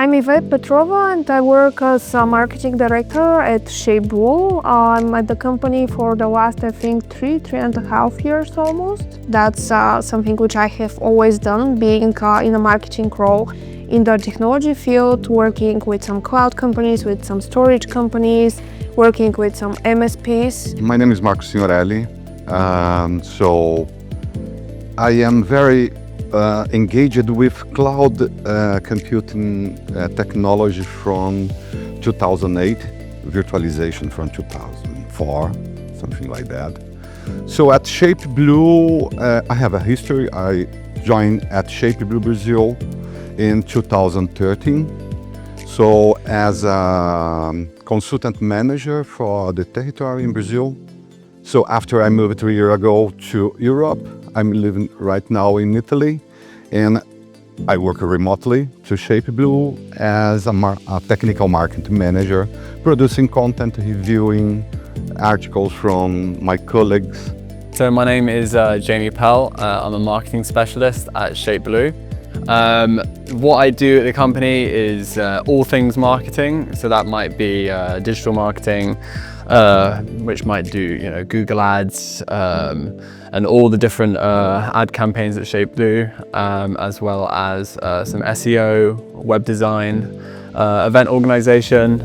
I'm Yvette Petrova and I work as a marketing director at ShapeBlue. I'm at the company for the last, I think, three and a half years almost. That's something which I have always done, being in a marketing role in the technology field, working with some cloud companies, with some storage companies, working with some MSPs. My name is Marco Signorelli. So I am very engaged with cloud computing technology from 2008, virtualization from 2004, something like that. So at ShapeBlue, I have a history. I joined at ShapeBlue Brazil in 2013. So as a consultant manager for the territory in Brazil. So after I moved 3 years ago to Europe, I'm living right now in Italy, and I work remotely to ShapeBlue as a technical marketing manager, producing content, reviewing articles from my colleagues. So my name is Jamie Pell. I'm a marketing specialist at ShapeBlue. What I do at the company is all things marketing. So that might be digital marketing, which might do Google Ads and all the different ad campaigns at ShapeBlue, as well as some SEO, web design, event organization.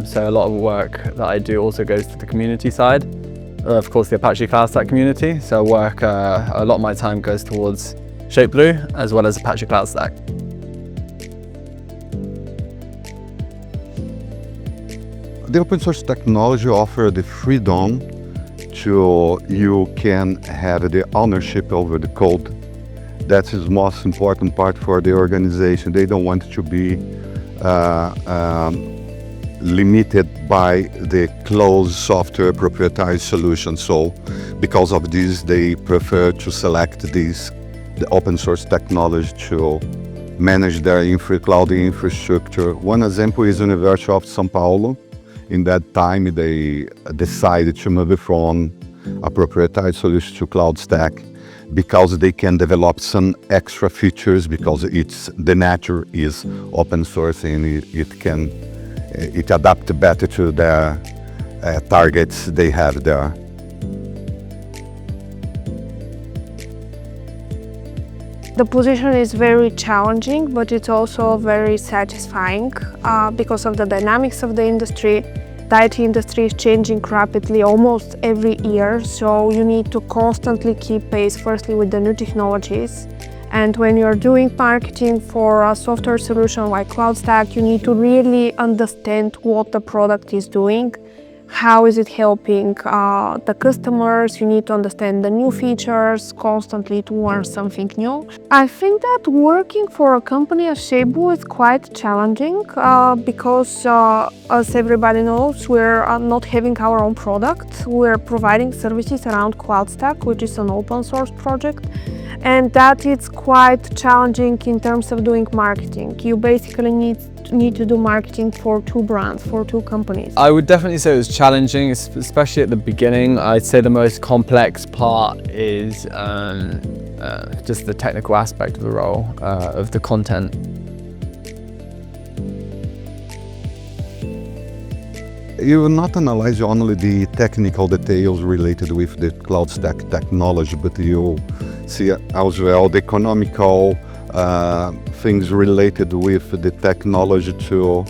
So a lot of work that I do also goes to the community side. Of course, the Apache CloudStack community. So work, a lot of my time goes towards ShapeBlue as well as Apache CloudStack. The open source technology offers the freedom to you can have the ownership over the code. That is the most important part for the organization. They don't want to be limited by the closed software proprietary solution. So because of this, they prefer to select the open source technology to manage their cloud infrastructure. One example is University of São Paulo. In that time, they decided to move from a proprietary solution to CloudStack because they can develop some extra features because the nature is open source and it adapts better to the targets they have there. The position is very challenging, but it's also very satisfying because of the dynamics of the industry. The IT industry is changing rapidly almost every year, so you need to constantly keep pace, firstly with the new technologies. And when you're doing marketing for a software solution like CloudStack, you need to really understand what the product is doing. How is it helping the customers? You need to understand the new features, constantly to learn something new. I think that working for a company as ShapeBlue is quite challenging because, as everybody knows, we're not having our own product. We're providing services around CloudStack, which is an open source project. And that is quite challenging in terms of doing marketing. You basically need to do marketing for two brands, for two companies. I would definitely say it was challenging, especially at the beginning. I'd say the most complex part is just the technical aspect of the role, of the content. You will not analyze only the technical details related with the CloudStack technology, but you see as well the economical things related with the technology to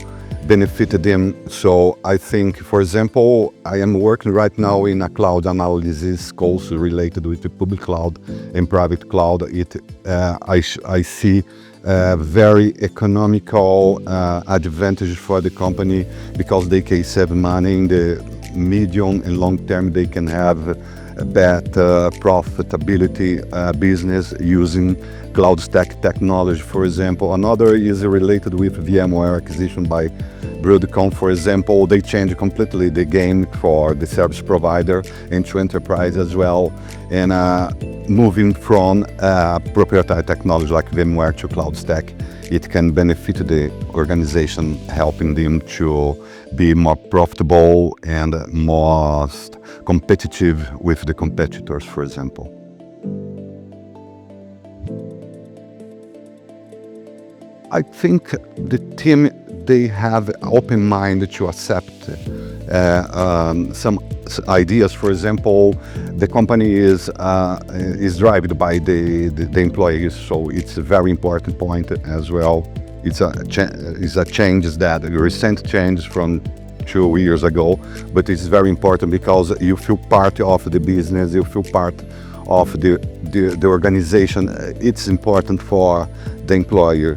benefit them. So I think, for example, I am working right now in a cloud analysis course related with the public cloud and private cloud. I see very economical advantage for the company because they can save money in the medium and long term. They can have a better profitability business using CloudStack technology, for example. Another is related with VMware acquisition by Broadcom, for example. They changed completely the game for the service provider into enterprise as well, and moving from proprietary technology like VMware to CloudStack, it can benefit the organization, helping them to be more profitable and more competitive with the competitors, for example. I think the team, they have open mind to accept some ideas. For example, the company is driven by the employees, so it's a very important point as well. It's a change that a recent change from 2 years ago, but it's very important because you feel part of the business, you feel part of the organization. It's important for the employer.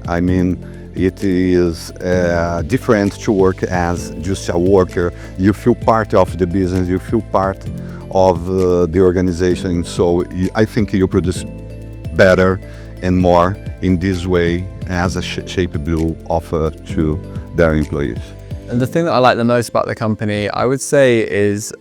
I mean, it is different to work as just a worker. You feel part of the business, you feel part of the organization. So I think you produce better and more in this way as a ShapeBlue offer to their employees. And the thing that I like the most about the company, I would say, is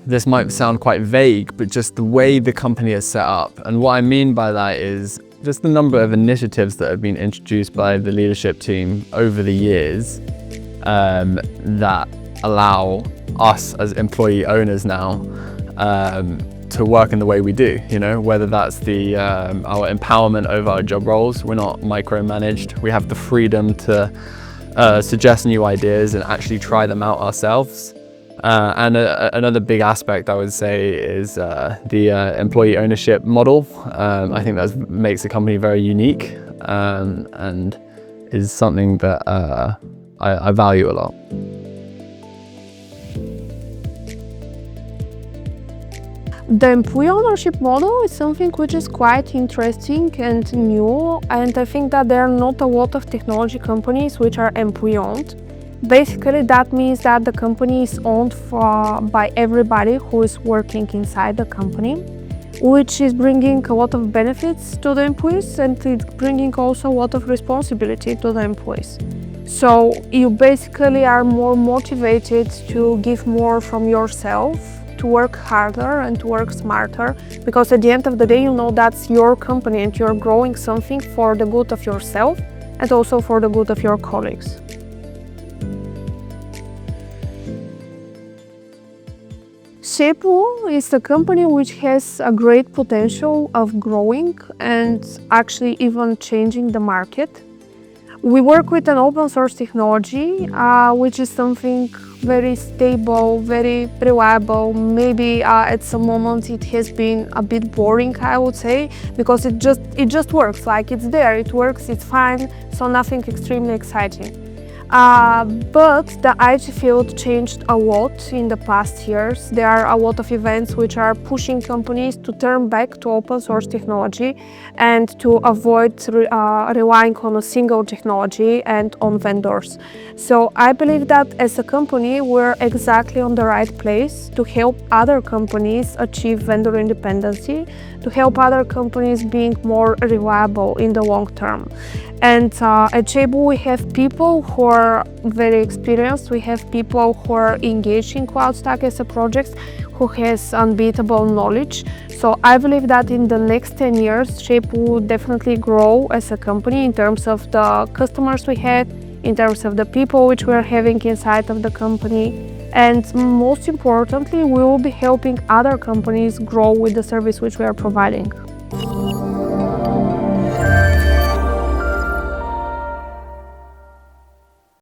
this might sound quite vague, but just the way the company is set up. And what I mean by that is just the number of initiatives that have been introduced by the leadership team over the years that allow us as employee owners now to work in the way we do, you know, whether that's our empowerment over our job roles. We're not micromanaged. We have the freedom to suggest new ideas and actually try them out ourselves. And another big aspect I would say is the employee ownership model. I think that makes the company very unique and is something that I value a lot. The employee ownership model is something which is quite interesting and new, and I think that there are not a lot of technology companies which are employee owned. Basically, that means that the company is owned by everybody who is working inside the company, which is bringing a lot of benefits to the employees, and it's bringing also a lot of responsibility to the employees. So you basically are more motivated to give more from yourself, to work harder and to work smarter, because at the end of the day, you know that's your company and you're growing something for the good of yourself and also for the good of your colleagues. ShapeBlue is a company which has a great potential of growing and actually even changing the market. We work with an open source technology, which is something very stable, very reliable. Maybe at some moments it has been a bit boring, I would say, because it just works. Like, it's there, it works, it's fine, so nothing extremely exciting. But the IT field changed a lot in the past years. There are a lot of events which are pushing companies to turn back to open source technology and to avoid relying on a single technology and on vendors. So I believe that as a company, we're exactly on the right place to help other companies achieve vendor independency, to help other companies being more reliable in the long term. And at ShapeBlue, we have people who are very experienced. We have people who are engaged in CloudStack as a project, who has unbeatable knowledge. So I believe that in the next 10 years, ShapeBlue will definitely grow as a company in terms of the customers we have, in terms of the people which we are having inside of the company. And most importantly, we will be helping other companies grow with the service which we are providing.